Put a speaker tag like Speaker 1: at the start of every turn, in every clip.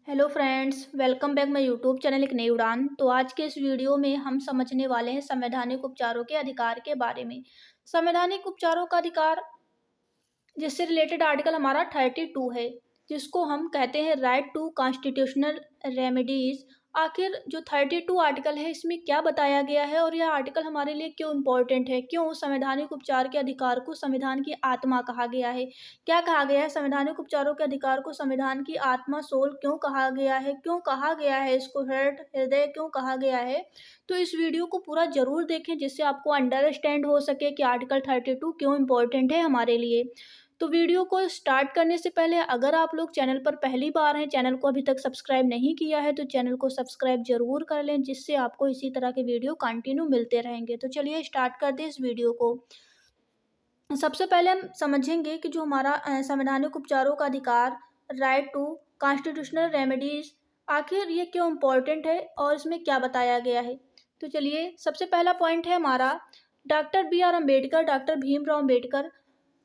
Speaker 1: Hello friends, welcome back my YouTube channel एक नई उड़ान। तो आज के इस वीडियो में हम समझने वाले हैं संवैधानिक उपचारों के अधिकार के बारे में। संवैधानिक उपचारों का अधिकार जिससे रिलेटेड आर्टिकल हमारा 32 है, जिसको हम कहते हैं राइट टू कॉन्स्टिट्यूशनल रेमेडीज। आखिर जो 32 आर्टिकल है इसमें क्या बताया गया है और यह आर्टिकल हमारे लिए क्यों इम्पोर्टेंट है, क्यों संवैधानिक उपचार के अधिकार को संविधान की आत्मा कहा गया है। क्या कहा गया है संवैधानिक उपचारों के अधिकार को संविधान की आत्मा, सोल क्यों कहा गया है, क्यों कहा गया है, इसको हृदय क्यों कहा गया है। तो इस वीडियो को पूरा जरूर देखें जिससे आपको अंडरस्टैंड हो सके कि आर्टिकल 32 क्यों इम्पोर्टेंट है हमारे लिए। तो वीडियो को स्टार्ट करने से पहले अगर आप लोग चैनल पर पहली बार हैं, चैनल को अभी तक सब्सक्राइब नहीं किया है, तो चैनल को सब्सक्राइब जरूर कर लें जिससे आपको इसी तरह के वीडियो कंटिन्यू मिलते रहेंगे। तो चलिए स्टार्ट करते हैं इस वीडियो को। सबसे पहले हम समझेंगे कि जो हमारा संवैधानिक उपचारों का अधिकार, राइट टू कॉन्स्टिट्यूशनल रेमेडीज, आखिर ये क्यों इम्पोर्टेंट है और इसमें क्या बताया गया है। तो चलिए सबसे पहला पॉइंट है हमारा, डॉक्टर भीमराव अम्बेडकर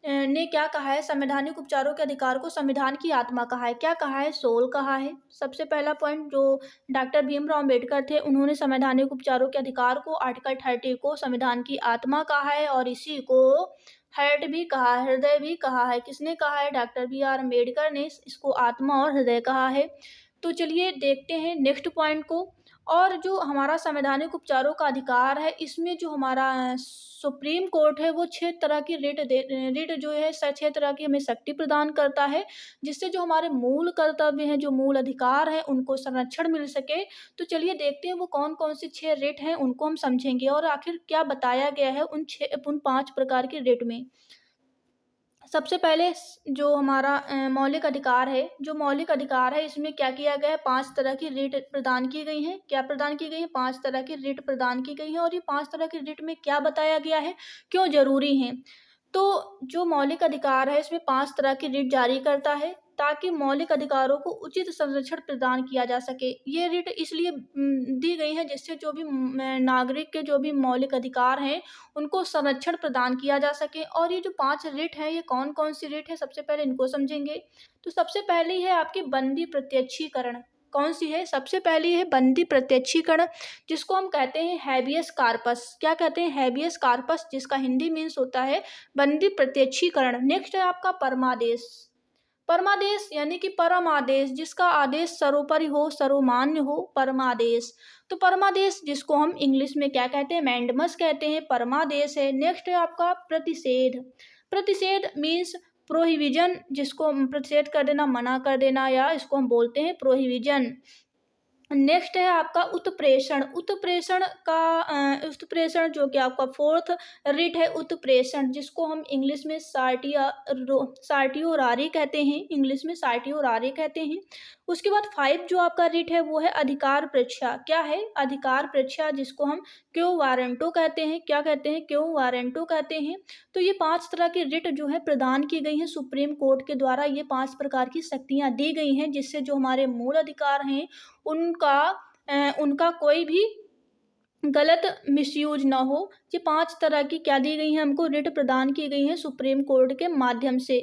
Speaker 1: ने क्या कहा है, संवैधानिक उपचारों के अधिकार को संविधान की आत्मा कहा है। क्या कहा है, सोल कहा है। सबसे पहला पॉइंट, जो डॉक्टर भीमराव अम्बेडकर थे उन्होंने संवैधानिक उपचारों के अधिकार को आर्टिकल 30 को संविधान की आत्मा कहा है और इसी को हार्ट भी कहा है, हृदय भी कहा है। किसने कहा है, डॉक्टर बी आर अम्बेडकर ने इसको आत्मा और हृदय कहा है। तो चलिए देखते हैं नेक्स्ट पॉइंट को। और जो हमारा संवैधानिक उपचारों का अधिकार है इसमें जो हमारा सुप्रीम कोर्ट है वो 6 तरह की रिट जो है 6 तरह की हमें शक्ति प्रदान करता है, जिससे जो हमारे मूल कर्तव्य हैं, जो मूल अधिकार हैं, उनको संरक्षण मिल सके। तो चलिए देखते हैं वो कौन कौन सी 6 रिट हैं, उनको हम समझेंगे और आखिर क्या बताया गया है उन 5 प्रकार की रिट में। सबसे पहले जो हमारा मौलिक अधिकार है, जो मौलिक अधिकार है इसमें क्या किया गया है, 5 तरह की रिट प्रदान की गई हैं। क्या प्रदान की गई है, 5 तरह की रिट प्रदान की गई हैं और ये 5 तरह की रिट में क्या बताया गया है, क्यों जरूरी है। तो जो मौलिक अधिकार है इसमें 5 तरह की रिट जारी करता है ताकि मौलिक अधिकारों को उचित संरक्षण प्रदान किया जा सके। ये रिट इसलिए दी गई है जिससे जो भी नागरिक के जो भी मौलिक अधिकार हैं उनको संरक्षण प्रदान किया जा सके। और ये जो 5 रिट हैं ये कौन कौन सी रिट है, सबसे पहले इनको समझेंगे। तो सबसे पहली है आपकी बंदी प्रत्यक्षीकरण। कौन सी है, सबसे पहली है बंदी प्रत्यक्षीकरण, जिसको हम कहते हैं हैबियस कार्पस। क्या कहते हैं, हैबियस कार्पस, जिसका हिंदी मीन्स होता है बंदी प्रत्यक्षीकरण। नेक्स्ट है आपका परमादेश। परमादेश यानी कि परम आदेश, जिसका आदेश सर्वोपरि हो, सर्वमान्य हो, परमादेश। तो परमादेश जिसको हम इंग्लिश में क्या कहते हैं, मैंडमस कहते हैं, परमादेश है। नेक्स्ट है आपका प्रतिषेध। प्रतिषेध मीन्स प्रोहिबिजन, जिसको प्रतिषेध कर देना, मना कर देना, या इसको हम बोलते हैं प्रोहिबिजन। नेक्स्ट है आपका उत्प्रेषण। उत्प्रेषण जो कि आपका 4th रिट है, उत्प्रेषण, जिसको हम इंग्लिश में सार्टियोरारी कहते हैं, इंग्लिश में सार्टियोरारी कहते हैं। उसके बाद 5 जो आपका रिट है वो है अधिकार परीक्षा। क्या है, अधिकार परीक्षा, जिसको हम क्यों वारंटो कहते हैं। क्या कहते हैं, क्यों वारंटो कहते हैं। तो ये 5 तरह की रिट जो है प्रदान की गई है सुप्रीम कोर्ट के द्वारा। ये 5 प्रकार की शक्तियां दी गई हैं जिससे जो हमारे मूल अधिकार हैं उनका कोई भी गलत मिसयूज ना हो। ये 5 तरह की क्या दी गई हैं, हमको रिट प्रदान की गई हैं सुप्रीम कोर्ट के माध्यम से।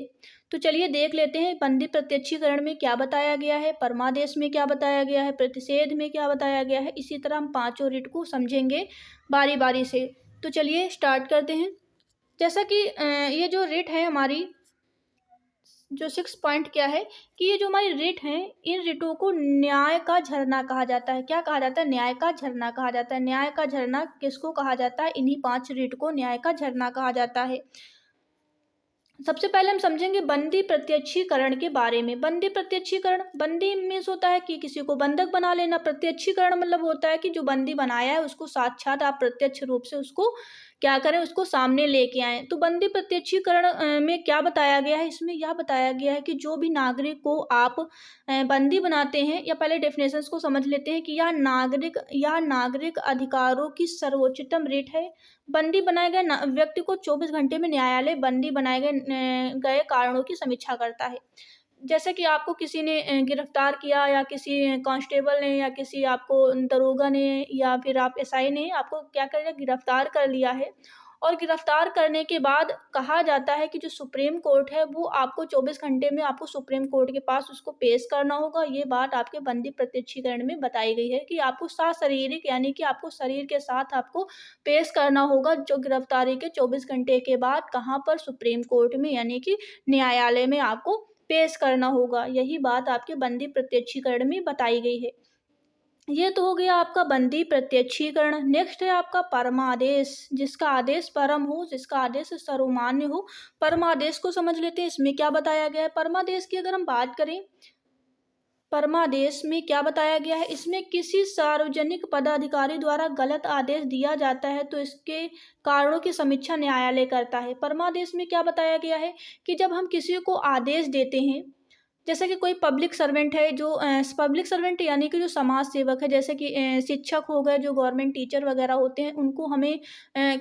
Speaker 1: तो चलिए देख लेते हैं बंदी प्रत्यक्षीकरण में क्या बताया गया है, परमादेश में क्या बताया गया है, प्रतिषेध में क्या बताया गया है। इसी तरह हम 5 रिट को समझेंगे बारी बारी से। तो चलिए स्टार्ट करते हैं। जैसा कि ये जो रिट है हमारी, जो 6 पॉइंट क्या है कि ये जो हमारी रिट हैं, इन रिटों को न्याय का झरना कहा जाता है। क्या कहा जाता है, न्याय का झरना कहा जाता है। न्याय का झरना किसको कहा जाता है, इन्हीं 5 रिट को न्याय का झरना कहा जाता है। सबसे पहले हम समझेंगे बंदी प्रत्यक्षीकरण के बारे में। बंदी प्रत्यक्षीकरण, बंदी मीन्स होता है कि किसी को बंधक बना लेना। प्रत्यक्षीकरण मतलब होता है कि जो बंदी बनाया है उसको साक्षात आप प्रत्यक्ष रूप से उसको क्या करें, उसको सामने लेके आए। तो बंदी प्रत्यक्षीकरण में क्या बताया गया है, इसमें यह बताया गया है कि जो भी नागरिक को आप बंदी बनाते हैं, या पहले डेफिनेशंस को समझ लेते हैं कि यह नागरिक अधिकारों की सर्वोच्चतम रिट है। बंदी बनाए गए व्यक्ति को 24 घंटे में न्यायालय बंदी बनाए गए कारणों की समीक्षा करता है। जैसे कि आपको किसी ने गिरफ्तार किया, या किसी कांस्टेबल ने, या किसी आपको दरोगा ने, या फिर आप एसआई ने आपको क्या कर लिया, गिरफ्तार कर लिया है। और गिरफ्तार करने के बाद कहा जाता है कि जो सुप्रीम कोर्ट है वो आपको 24 घंटे में आपको सुप्रीम कोर्ट के पास उसको पेश करना होगा। ये बात आपके बंदी प्रत्यक्षीकरण में बताई गई है कि आपको सशारीरिक यानी कि आपको शरीर के साथ आपको पेश करना होगा जो गिरफ्तारी के 24 घंटे के बाद कहाँ पर सुप्रीम कोर्ट में यानी कि न्यायालय में आपको पेश करना होगा। यही बात आपके बंदी प्रत्यक्षीकरण में बताई गई है। ये तो हो गया आपका बंदी प्रत्यक्षीकरण। नेक्स्ट है आपका परमादेश, जिसका आदेश परम हो, जिसका आदेश सर्वमान्य हो। परमादेश को समझ लेते हैं, इसमें क्या बताया गया है। परमादेश की अगर हम बात करें, परमादेश में क्या बताया गया है, इसमें किसी सार्वजनिक पदाधिकारी द्वारा गलत आदेश दिया जाता है तो इसके कारणों की समीक्षा न्यायालय करता है। परमादेश में क्या बताया गया है कि जब हम किसी को आदेश देते हैं, जैसे कि कोई पब्लिक सर्वेंट है जो पब्लिक सर्वेंट यानी कि जो समाज सेवक है, जैसे कि शिक्षक हो गए, जो गवर्नमेंट टीचर वगैरह होते हैं, उनको हमें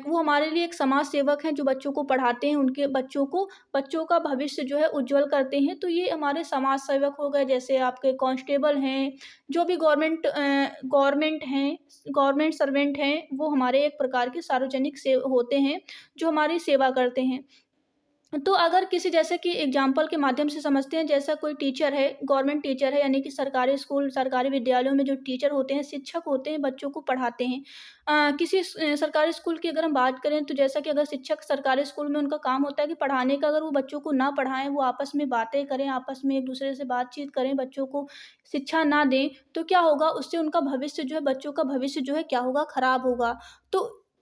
Speaker 1: वो हमारे लिए एक समाज सेवक हैं जो बच्चों को पढ़ाते हैं, उनके बच्चों का भविष्य जो है उज्जवल करते हैं। तो ये हमारे समाज सेवक हो गए, जैसे आपके कांस्टेबल हैं, जो भी गवर्नमेंट सर्वेंट हैं, वो हमारे एक प्रकार के सार्वजनिक से होते हैं जो हमारी सेवा करते हैं। तो अगर किसी, जैसे कि एग्जाम्पल के माध्यम से समझते हैं, जैसा कोई टीचर है, गवर्नमेंट टीचर है यानी कि सरकारी स्कूल, सरकारी विद्यालयों में जो टीचर होते हैं, शिक्षक होते हैं, बच्चों को पढ़ाते हैं। किसी सरकारी स्कूल की अगर हम बात करें तो जैसा कि अगर शिक्षक सरकारी स्कूल में उनका काम होता है कि पढ़ाने का, अगर वो बच्चों को ना पढ़ाएं, वो आपस में बातें करें, आपस में एक दूसरे से बातचीत करें, बच्चों को शिक्षा ना दें, तो क्या होगा, उससे उनका भविष्य जो है, बच्चों का भविष्य जो है क्या होगा, खराब होगा।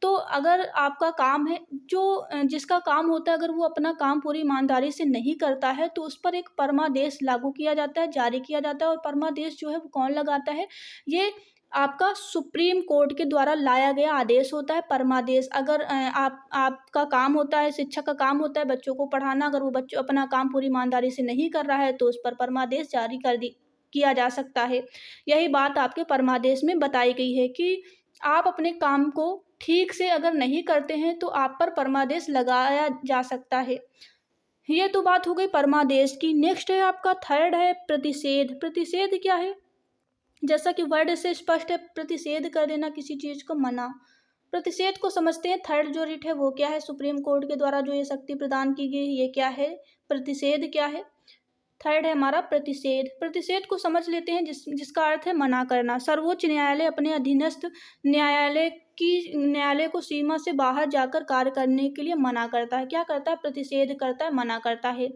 Speaker 1: तो अगर आपका काम है, जो जिसका काम होता है, अगर वो अपना काम पूरी ईमानदारी से नहीं करता है तो उस पर एक परमादेश लागू किया जाता है, जारी किया जाता है। और परमादेश जो है वो कौन लगाता है, ये आपका सुप्रीम कोर्ट के द्वारा लाया गया आदेश होता है परमादेश। अगर आपका काम होता है, शिक्षक का काम होता है बच्चों को पढ़ाना, अगर वो बच्चों अपना काम पूरी ईमानदारी से नहीं कर रहा है तो उस पर परमादेश जारी किया जा सकता है। यही बात आपके परमादेश में बताई गई है कि आप अपने काम को ठीक से अगर नहीं करते हैं तो आप पर परमादेश लगाया जा सकता है। ये तो बात हो गई परमादेश की। नेक्स्ट है आपका थर्ड है प्रतिषेध। प्रतिषेध क्या है, जैसा कि वर्ड से स्पष्ट है, प्रतिषेध कर देना किसी चीज को, मना। प्रतिषेध को समझते हैं, थर्ड जो रिट है वो क्या है, सुप्रीम कोर्ट के द्वारा जो ये शक्ति प्रदान की गई है, ये क्या है, प्रतिषेध क्या है। थर्ड है हमारा प्रतिषेध। प्रतिषेध को समझ लेते हैं, जिसका अर्थ है मना करना। सर्वोच्च न्यायालय अपने अधीनस्थ न्यायालय को सीमा से बाहर जाकर कार्य करने के लिए मना करता है। क्या करता है, प्रतिषेध करता है, मना करता है।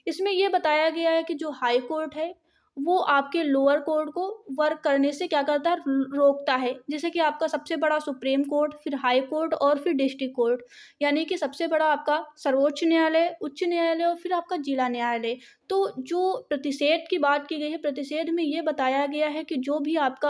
Speaker 1: इसमें यह बताया गया है कि जो हाई कोर्ट है वो आपके लोअर कोर्ट को वर्क करने से क्या करता है, रोकता है। जैसे कि आपका सबसे बड़ा सुप्रीम कोर्ट, फिर हाई कोर्ट और फिर डिस्ट्रिक्ट कोर्ट, यानी कि सबसे बड़ा आपका सर्वोच्च न्यायालय, उच्च न्यायालय और फिर आपका जिला न्यायालय। तो जो प्रतिषेध की बात की गई है, प्रतिषेध में ये बताया गया है कि जो भी आपका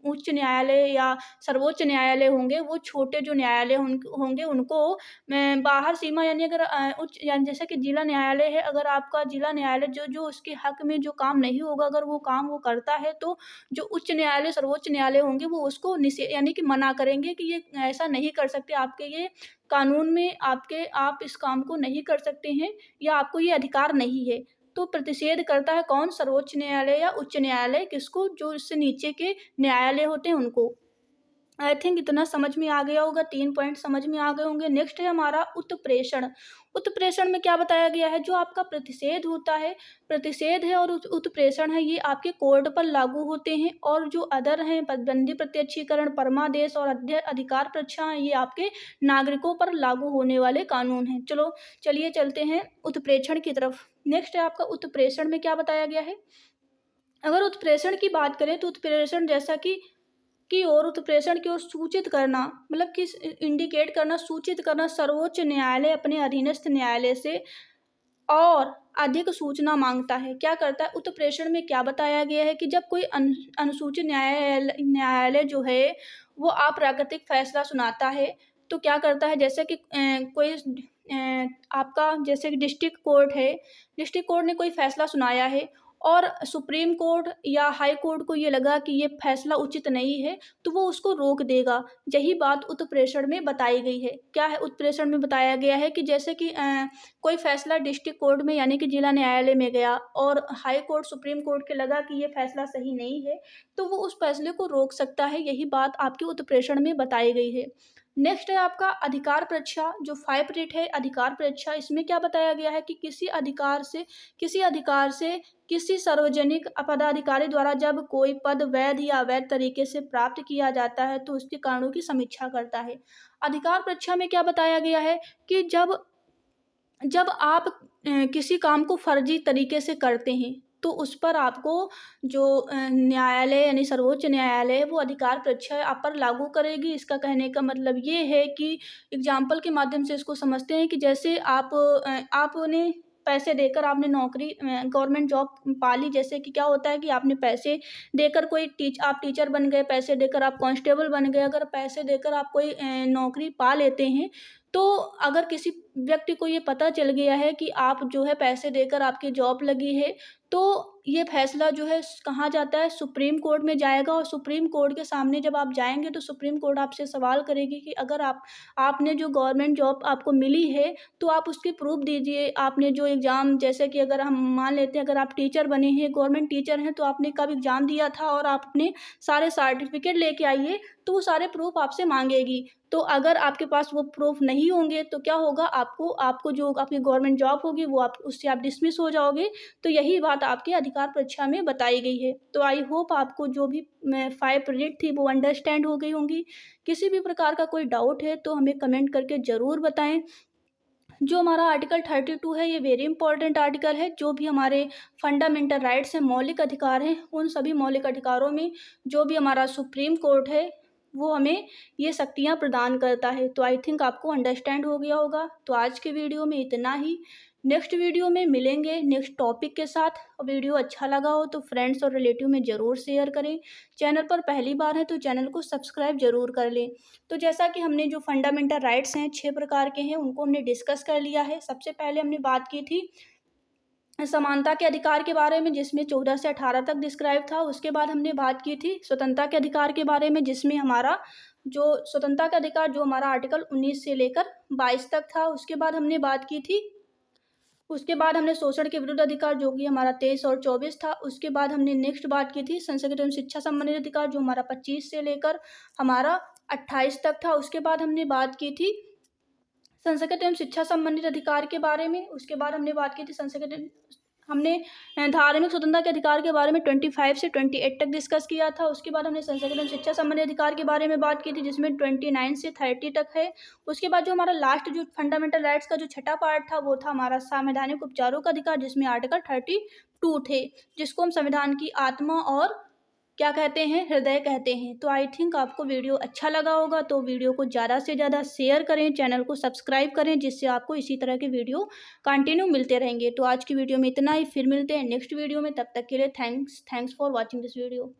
Speaker 1: उच्च न्यायालय या सर्वोच्च न्यायालय होंगे, वो छोटे जो न्यायालय होंगे उनको बाहर सीमा, यानी अगर उच्च यानी जैसे कि जिला न्यायालय है, अगर आपका जिला न्यायालय जो जो उसके हक में जो काम नहीं होगा, अगर वो काम वो करता है तो जो उच्च न्यायालय, सर्वोच्च न्यायालय होंगे वो उसको यानी कि मना करेंगे कि ये ऐसा नहीं कर सकते, आपके ये कानून में आप इस काम को नहीं कर सकते हैं या आपको ये अधिकार नहीं है। तो प्रतिषेध करता है कौन, सर्वोच्च न्यायालय या उच्च न्यायालय, किसको, जो इससे नीचे के न्यायालय होते हैं उनको। आई थिंक इतना समझ में आ गया होगा, 3 पॉइंट समझ में आ गए होंगे। नेक्स्ट है हमारा उत्प्रेषण। उत्प्रेषण में क्या बताया गया है, जो आपका प्रतिषेध होता है, प्रतिषेध है और उत्प्रेषण है, ये आपके कोर्ट पर लागू होते हैं। और जो अदर हैं, बंदी प्रत्यक्षीकरण, परमादेश और अधिकार परीक्षा, ये आपके नागरिकों पर लागू होने वाले कानून हैं। चलिए चलते हैं उत्प्रेषण की तरफ। नेक्स्ट है आपका उत्प्रेषण में क्या बताया गया है। अगर उत्प्रेषण की बात करें तो उत्प्रेषण जैसा कि और उत्प्रेषण की ओर सूचित करना, मतलब कि इंडिकेट करना, सूचित करना, सर्वोच्च न्यायालय अपने अधीनस्थ न्यायालय से और अधिक सूचना मांगता है। क्या करता है, उत्प्रेषण में क्या बताया गया है कि जब कोई अनुसूचित न्यायालय जो है वो अप्राकृतिक फैसला सुनाता है तो क्या करता है, जैसे कि कोई आपका जैसे कि डिस्ट्रिक्ट कोर्ट है, डिस्ट्रिक्ट कोर्ट ने कोई फैसला सुनाया है और सुप्रीम कोर्ट या हाई कोर्ट को ये लगा कि ये फैसला उचित नहीं है तो वो उसको रोक देगा। यही बात उत्प्रेषण में बताई गई है। क्या है, उत्प्रेषण में बताया गया है कि जैसे कि कोई फैसला डिस्ट्रिक्ट कोर्ट में यानी कि जिला न्यायालय में गया और हाई कोर्ट, सुप्रीम कोर्ट के लगा कि ये फैसला सही नहीं है तो वो उस फैसले को रोक सकता है। यही बात आपके उत्प्रेषण में बताई गई है। नेक्स्ट है आपका अधिकार परीक्षा, जो 5 रेट है अधिकार परीक्षा। इसमें क्या बताया गया है कि किसी अधिकार से किसी सार्वजनिक पदाधिकारी द्वारा जब कोई पद वैध या अवैध तरीके से प्राप्त किया जाता है तो उसके कारणों की समीक्षा करता है। अधिकार परीक्षा में क्या बताया गया है कि जब जब आप किसी काम को फर्जी तरीके से करते हैं तो उस पर आपको जो न्यायालय यानी सर्वोच्च न्यायालय वो अधिकार परीक्षा आप पर लागू करेगी। इसका कहने का मतलब ये है कि एग्जाम्पल के माध्यम से इसको समझते हैं कि जैसे आपने पैसे देकर आपने नौकरी गवर्नमेंट जॉब पा ली। जैसे कि क्या होता है कि आपने पैसे देकर आप टीचर बन गए, पैसे देकर आप कांस्टेबल बन गए। अगर पैसे देकर आप कोई नौकरी पा लेते हैं तो अगर किसी व्यक्ति को ये पता चल गया है कि आप जो है पैसे देकर आपकी जॉब लगी है तो ये फैसला जो है कहाँ जाता है, सुप्रीम कोर्ट में जाएगा। और सुप्रीम कोर्ट के सामने जब आप जाएंगे तो सुप्रीम कोर्ट आपसे सवाल करेगी कि अगर आपने जो गवर्नमेंट जॉब आपको मिली है तो आप उसकी प्रूफ दीजिए। आपने जो एग्ज़ाम, जैसे कि अगर हम मान लेते हैं अगर आप टीचर बने हैं, गवर्नमेंट टीचर हैं, तो आपने कब एग्ज़ाम दिया था और आप अपने सारे सर्टिफिकेट लेके आइए, तो वो सारे प्रूफ आपसे मांगेगी। तो अगर आपके पास वो प्रूफ नहीं होंगे तो क्या होगा, आपको आपको जो आपकी गवर्नमेंट जॉब होगी वो आप उससे आप डिसमिस हो जाओगे। तो यही बात आपके अधिकार परीक्षा में बताई गई है। तो आई होप आपको जो भी 5 यूनिट थी वो अंडरस्टैंड हो गई होंगी। किसी भी प्रकार का कोई डाउट है तो हमें कमेंट करके ज़रूर बताएं। जो हमारा आर्टिकल 32 है ये वेरी इंपॉर्टेंट आर्टिकल है। जो भी हमारे फंडामेंटल राइट्स हैं, मौलिक अधिकार हैं, उन सभी मौलिक अधिकारों में जो भी हमारा सुप्रीम कोर्ट है वो हमें ये शक्तियाँ प्रदान करता है। तो आई थिंक आपको अंडरस्टैंड हो गया होगा। तो आज के वीडियो में इतना ही। नेक्स्ट वीडियो में मिलेंगे नेक्स्ट टॉपिक के साथ। और वीडियो अच्छा लगा हो तो फ्रेंड्स और रिलेटिव में ज़रूर शेयर करें। चैनल पर पहली बार है तो चैनल को सब्सक्राइब ज़रूर कर लें। तो जैसा कि हमने जो फंडामेंटल राइट्स हैं 6 प्रकार के हैं उनको हमने डिस्कस कर लिया है। सबसे पहले हमने बात की थी समानता के अधिकार के बारे में, जिसमें 14 से 18 तक डिस्क्राइब था। उसके बाद हमने बात की थी स्वतंत्रता के अधिकार के बारे में, जिसमें हमारा जो स्वतंत्रता का अधिकार जो हमारा आर्टिकल 19 से लेकर 22 तक था। उसके बाद हमने शोषण के विरुद्ध अधिकार जो कि हमारा 23 और 24 था। उसके बाद हमने नेक्स्ट बात की थी संसदीय एवं शिक्षा संबंधित अधिकार जो हमारा 25 से लेकर हमारा 28 तक था। उसके बाद हमने बात की थी संसदीय एवं शिक्षा संबंधित अधिकार के बारे में। उसके बाद हमने बात की थी हमने धार्मिक स्वतंत्रता के अधिकार के बारे में 25 से 28 तक डिस्कस किया था। उसके बाद हमने संसदीय एवं शिक्षा संबंधी अधिकार के बारे में बात की थी जिसमें 29 से 30 तक है। उसके बाद जो हमारा लास्ट जो फंडामेंटल राइट्स का जो छठा पार्ट था वो था हमारा संवैधानिक उपचारों का अधिकार, जिसमें आर्टिकल 32 थे, जिसको हम संविधान की आत्मा और क्या कहते हैं, हृदय कहते हैं। तो आई थिंक आपको वीडियो अच्छा लगा होगा तो वीडियो को ज़्यादा से ज़्यादा शेयर करें, चैनल को सब्सक्राइब करें, जिससे आपको इसी तरह के वीडियो कंटिन्यू मिलते रहेंगे। तो आज की वीडियो में इतना ही, फिर मिलते हैं नेक्स्ट वीडियो में। तब तक के लिए thanks for watching this video.